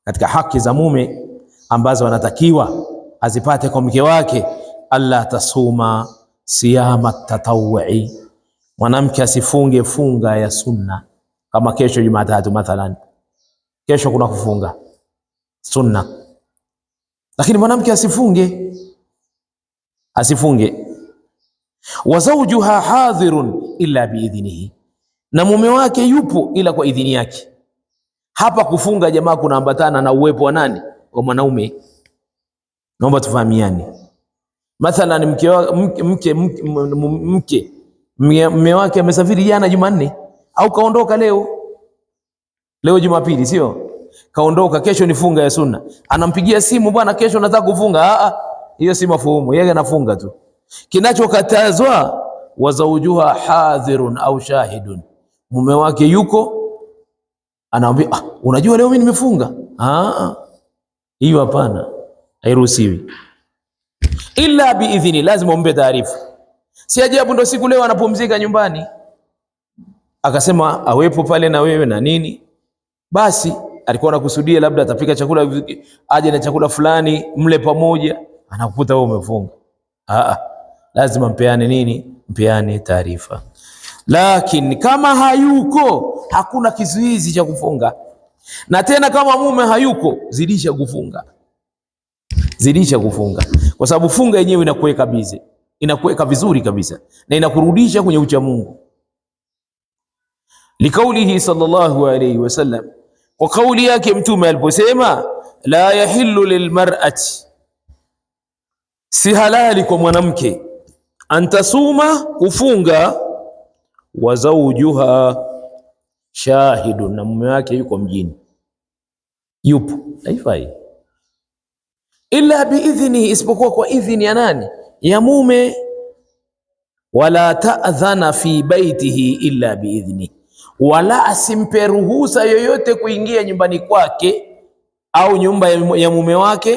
katika haki za mume ambazo anatakiwa azipate kwa mke wake, alla tasuma siyama tatawwi, mwanamke asifunge funga ya sunna. Kama kesho Jumatatu mathalan, kesho kuna kufunga sunna, lakini mwanamke asifunge. Wa zawjuha hadhirun illa biidhnihi, na mume wake yupo ila kwa idhini yake. Hapa kufunga jamaa kunaambatana na uwepo wa nani? Wa mwanaume. Naomba tufahamiane. Mathalan mume wake amesafiri jana Jumanne, au kaondoka leo Jumapili, sio? Kaondoka, kesho ni funga ya sunna. Anampigia simu, bwana kesho nataka kufunga. Hiyo si mafuhumu, yeye anafunga tu. Kinachokatazwa wa zawjuha hadhirun au shahidun, mume wake yuko, anaambia unajua leo mimi nimefunga. Hiyo hapana, hairuhusiwi. Illa biidhni, lazima umpe taarifa. Si ajabu ndo siku leo anapumzika nyumbani akasema awepo pale na wewe na nini, basi alikuwa anakusudia labda atapika chakula, aje na chakula fulani mle pamoja, anakukuta wewe umefunga. Lazima mpeane nini? Mpeane taarifa. Lakini kama hayuko, hakuna kizuizi cha kufunga. Na tena kama mume hayuko, zidisha kufunga, kwa sababu funga yenyewe inakuweka bize, inakuweka vizuri kabisa na inakurudisha kwenye ucha Mungu. Likaulihi sallallahu alayhi wasallam, kwa kauli yake Mtume aliposema, la yahillu lilmar'ati, si halali kwa mwanamke, antasuma, kufunga, wa zawjuha shahidun, na mume wake yuko mjini, yupo, haifai. Illa biidhni, isipokuwa kwa idhni ya nani? Ya mume. Wala ta'dhana fi baitihi illa biidhni, wala asimpe ruhusa yoyote kuingia nyumbani kwake au nyumba ya mume wake